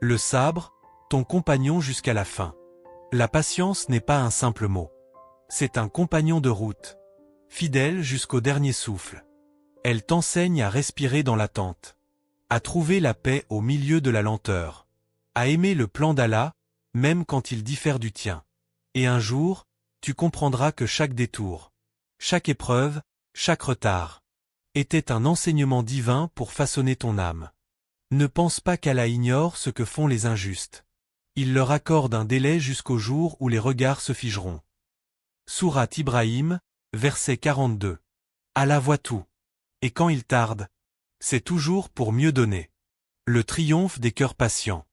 Le sabre, ton compagnon jusqu'à la fin. La patience n'est pas un simple mot. C'est un compagnon de route, fidèle jusqu'au dernier souffle. Elle t'enseigne à respirer dans l'attente, à trouver la paix au milieu de la lenteur, à aimer le plan d'Allah, même quand il diffère du tien. Et un jour, tu comprendras que chaque détour, chaque épreuve, chaque retard, était un enseignement divin pour façonner ton âme. Ne pense pas qu'Allah ignore ce que font les injustes. Il leur accorde un délai jusqu'au jour où les regards se figeront. Sourate Ibrahim, verset 42. Allah voit tout. Et quand il tarde, c'est toujours pour mieux donner. Le triomphe des cœurs patients.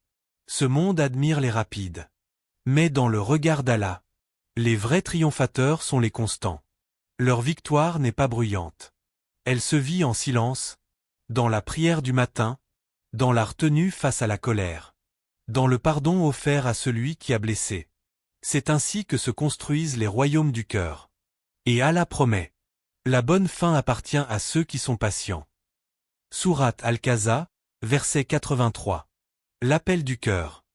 Ce monde admire les rapides. Mais dans le regard d'Allah, les vrais triomphateurs sont les constants. Leur victoire n'est pas bruyante. Elle se vit en silence, dans la prière du matin, dans la retenue face à la colère, dans le pardon offert à celui qui a blessé. C'est ainsi que se construisent les royaumes du cœur. Et Allah promet. La bonne fin appartient à ceux qui sont patients. Sourate Al-Qaza, verset 83. L'appel du cœur.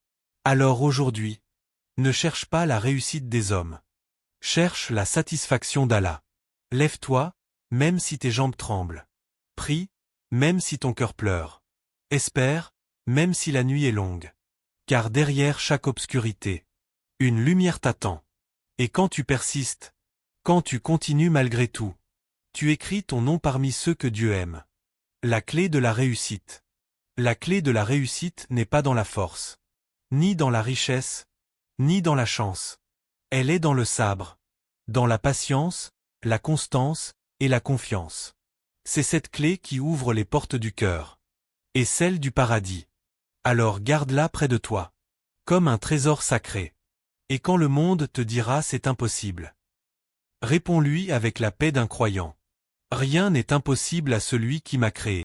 Alors aujourd'hui, ne cherche pas la réussite des hommes. Cherche la satisfaction d'Allah. Lève-toi, même si tes jambes tremblent. Prie, même si ton cœur pleure. Espère, même si la nuit est longue. Car derrière chaque obscurité, une lumière t'attend. Et quand tu persistes, quand tu continues malgré tout, tu écris ton nom parmi ceux que Dieu aime. La clé de la réussite. La clé de la réussite n'est pas dans la force, ni dans la richesse, ni dans la chance. Elle est dans le sabre, dans la patience, la constance et la confiance. C'est cette clé qui ouvre les portes du cœur, et celle du paradis. Alors garde-la près de toi, comme un trésor sacré. Et quand le monde te dira c'est impossible, réponds-lui avec la paix d'un croyant. Rien n'est impossible à celui qui m'a créé.